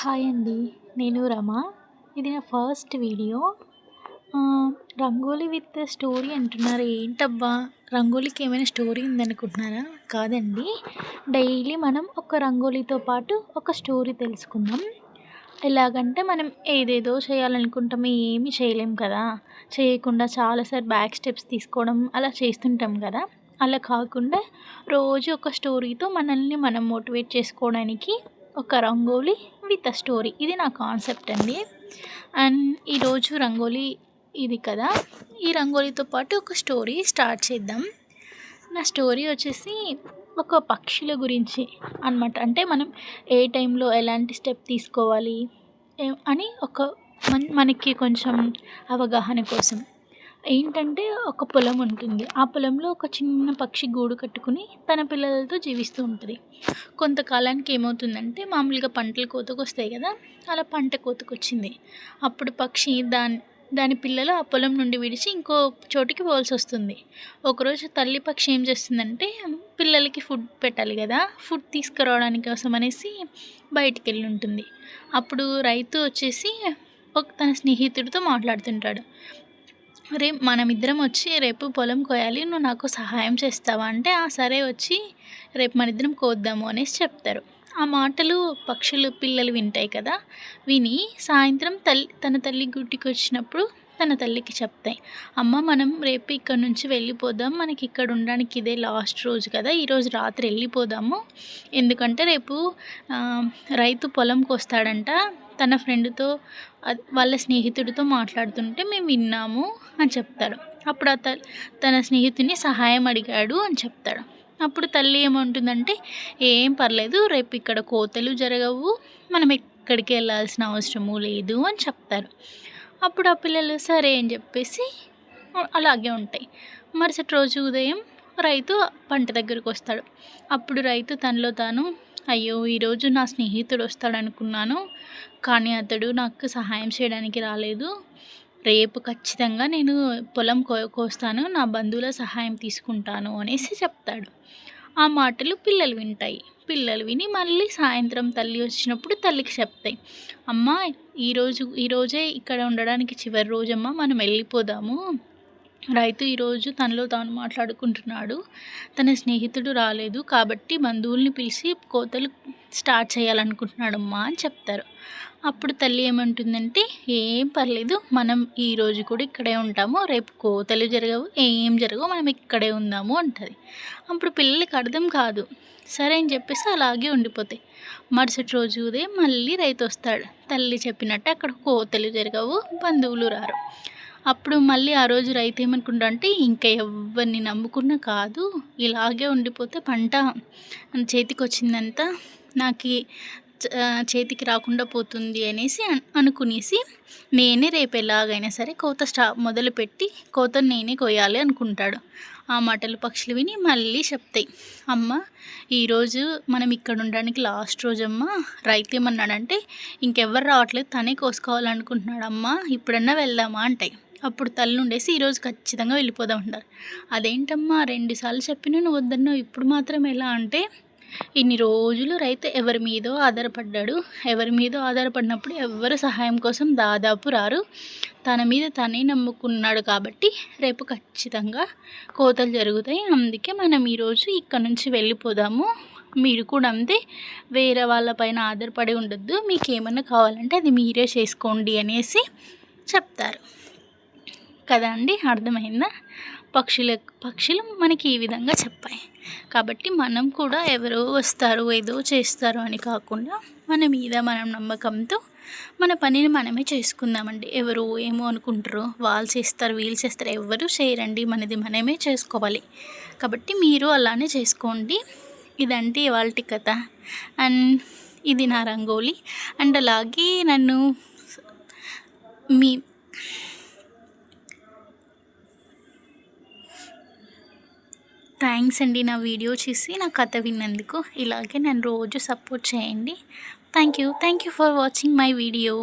Hi అండి. నేను రమ. ఇది నా first video. Rangoli with story అంటున్నారు. ఏంటబ్బా! రంగోలీకి ఏమైనా స్టోరీ ఉందనుకుంటున్నారా? కాదండి. డైలీ మనం ఒక రంగోలీతో పాటు ఒక స్టోరీ తెలుసుకుందాం. ఎలాగంటే మనం ఏదేదో చేయాలనుకుంటాం, ఏమి చేయలేం కదా! చేయకుండా చాలాసార్లు బ్యాక్ స్టెప్స్ తీసుకోవడం అలా చేస్తుంటాం కదా! అలా కాకుండా రోజు ఒక స్టోరీతో మనల్ని మనం మోటివేట్ చేసుకోవడానికి ఒక రంగోలీ విత్ స్టోరీ, ఇది నా కాన్సెప్ట్ అండి. అండ్ ఈరోజు రంగోలీ ఇది కదా, ఈ రంగోలీతో పాటు ఒక స్టోరీ స్టార్ట్ చేద్దాం. నా స్టోరీ వచ్చేసి ఒక పక్షుల గురించి అనమాట. అంటే మనం ఏ టైంలో ఎలాంటి స్టెప్ తీసుకోవాలి అని ఒక మనకి కొంచెం అవగాహన కోసం. ఏంటంటే ఒక పొలం ఉంటుంది. ఆ పొలంలో ఒక చిన్న పక్షి గూడు కట్టుకుని తన పిల్లలతో జీవిస్తూ ఉంటుంది. కొంతకాలానికి ఏమవుతుందంటే మామూలుగా పంటలు కోతకొస్తాయి కదా, అలా పంట కోతకొచ్చింది. అప్పుడు పక్షి దాని పిల్లలు ఆ పొలం నుండి విడిచి ఇంకో చోటికి పోవాల్సి వస్తుంది. ఒకరోజు తల్లి పక్షి ఏం చేస్తుందంటే పిల్లలకి ఫుడ్ పెట్టాలి కదా, ఫుడ్ తీసుకురావడానికి కోసం అనేసి బయటికి వెళ్ళి ఉంటుంది. అప్పుడు రైతు వచ్చేసి తన స్నేహితుడితో మాట్లాడుతుంటాడు. మనమిద్దరం వచ్చి రేపు పొలం కోయాలి, నువ్వు నాకు సహాయం చేస్తావా అంటే, సరే వచ్చి రేపు మనిద్దరం కోద్దాము అనేసి చెప్తారు. ఆ మాటలు పక్షులు పిల్లలు వింటాయి కదా, విని సాయంత్రం తన తల్లి గుడికి వచ్చినప్పుడు తన తల్లికి చెప్తాయి, అమ్మ మనం రేపు ఇక్కడ నుంచి వెళ్ళిపోదాం, మనకి ఇక్కడ ఉండడానికి ఇదే లాస్ట్ రోజు కదా, ఈరోజు రాత్రి వెళ్ళిపోదాము, ఎందుకంటే రేపు రైతు పొలంకి వస్తాడంట, తన ఫ్రెండ్తో వాళ్ళ స్నేహితుడితో మాట్లాడుతుంటే మేము విన్నాము అని చెప్తాడు. అప్పుడు తన స్నేహితుడిని సహాయం అడిగాడు అని చెప్తాడు. అప్పుడు తల్లి ఏమంటుందంటే, ఏం పర్లేదు, రేపు ఇక్కడ కోతలు జరగవు, మనం ఎక్కడికి వెళ్ళాల్సిన అవసరము లేదు అని చెప్తారు. అప్పుడు ఆ పిల్లలు సరే అని చెప్పేసి అలాగే ఉంటాయి. మరుసటి రోజు ఉదయం రైతు పంట దగ్గరికి వస్తాడు. అప్పుడు రైతు తనలో తాను, అయ్యో ఈరోజు నా స్నేహితుడు వస్తాడనుకున్నాను, కానీ అతడు నాకు సహాయం చేయడానికి రాలేదు, రేపు ఖచ్చితంగా నేను పొలం కోస్తాను, నా బంధువుల సహాయం తీసుకుంటాను అనేసి చెప్తాడు. ఆ మాటలు పిల్లలు వింటాయి. పిల్లలు విని మళ్ళీ సాయంత్రం తల్లి వచ్చినప్పుడు తల్లికి చెప్తాయి, అమ్మ ఈరోజే ఇక్కడ ఉండడానికి చివరి రోజమ్మా, మనం వెళ్ళిపోదాము, రైతు ఈరోజు తనలో తాను మాట్లాడుకుంటున్నాడు, తన స్నేహితుడు రాలేదు కాబట్టి బంధువుల్ని పిలిచి కోతలు స్టార్ట్ చేయాలనుకుంటున్నాడమ్మా అని చెప్తారు. అప్పుడు తల్లి ఏమంటుందంటే, ఏం పర్లేదు, మనం ఈరోజు కూడా ఇక్కడే ఉంటాము, రేపు కోతలు జరగవు, ఏం జరగవు, మనం ఇక్కడే ఉందాము అంటుంది. అప్పుడు పిల్లలకి అర్థం కాదు. సరే అని చెప్పేసి అలాగే ఉండిపోతాయి. మరుసటి రోజు ఉదయం మళ్ళీ రైతు వస్తాడు. తల్లి చెప్పినట్టు అక్కడ కోతలు జరగవు, బంధువులు రారు. అప్పుడు మళ్ళీ ఆ రోజు రైతు ఏమనుకుంటా అంటే, ఇంకా ఎవరిని నమ్ముకున్నా కాదు, ఇలాగే ఉండిపోతే పంట చేతికి వచ్చిందంతా నాకు చేతికి రాకుండా పోతుంది అనేసి అనుకునేసి నేనే రేపు ఎలాగైనా సరే కోత మొదలుపెట్టి కోతను నేనే కొయ్యాలి అనుకుంటాడు. ఆ మాటలు పక్షులు విని మళ్ళీ చెప్తాయి, అమ్మ ఈరోజు మనం ఇక్కడ ఉండడానికి లాస్ట్ రోజమ్మా, రైతు ఏమన్నాడంటే ఇంకెవ్వరు రావట్లేదు, తనే కోసుకోవాలనుకుంటున్నాడు అమ్మ, ఇప్పుడన్నా వెళ్దామా అంటాయి. అప్పుడు తల్లి ఉండేసి ఈరోజు ఖచ్చితంగా వెళ్ళిపోదాం అంటారు. అదేంటమ్మా 2 సార్లు చెప్పినా నువ్వు వద్దన్నావు, ఇప్పుడు మాత్రం ఎలా అంటే, ఇన్ని రోజులు రైతు ఎవరి మీదో ఆధారపడ్డాడు, ఎవరి మీదో ఆధారపడినప్పుడు ఎవరు సహాయం కోసం దాదాపు రారు, తన మీద తనే నమ్ముకున్నాడు కాబట్టి రేపు ఖచ్చితంగా కోతలు జరుగుతాయి, అందుకే మనం ఈరోజు ఇక్కడ నుంచి వెళ్ళిపోదాము, మీరు కూడా అంతే, వేరే వాళ్ళపైన ఆధారపడి ఉండొద్దు, మీకు ఏమన్నా కావాలంటే అది మీరే చేసుకోండి అనేసి చెప్తారు కదా అండి. అర్థమైందా? పక్షులు మనకి ఈ విధంగా చెప్పాయి. కాబట్టి మనం కూడా ఎవరో వస్తారు ఏదో చేస్తారు అని కాకుండా మన మీద మనం నమ్మకంతో మన పనిని మనమే చేసుకుందామండి. ఎవరు ఏమో అనుకుంటారో, వాళ్ళు చేస్తారు వీళ్ళు చేస్తారు, ఎవరు చేయరండి, మనది మనమే చేసుకోవాలి. కాబట్టి మీరు అలానే చేసుకోండి. ఇదంటే ఇవాల్టి కథ. అండ్ ఇది నా రంగోలీ. అండ్ అలాగే నన్ను థ్యాంక్స్ అండి, నా వీడియో చూసి నా కథ విన్నందుకు. ఇలాగే నన్ను రోజు సపోర్ట్ చేయండి. Thank you for watching my video.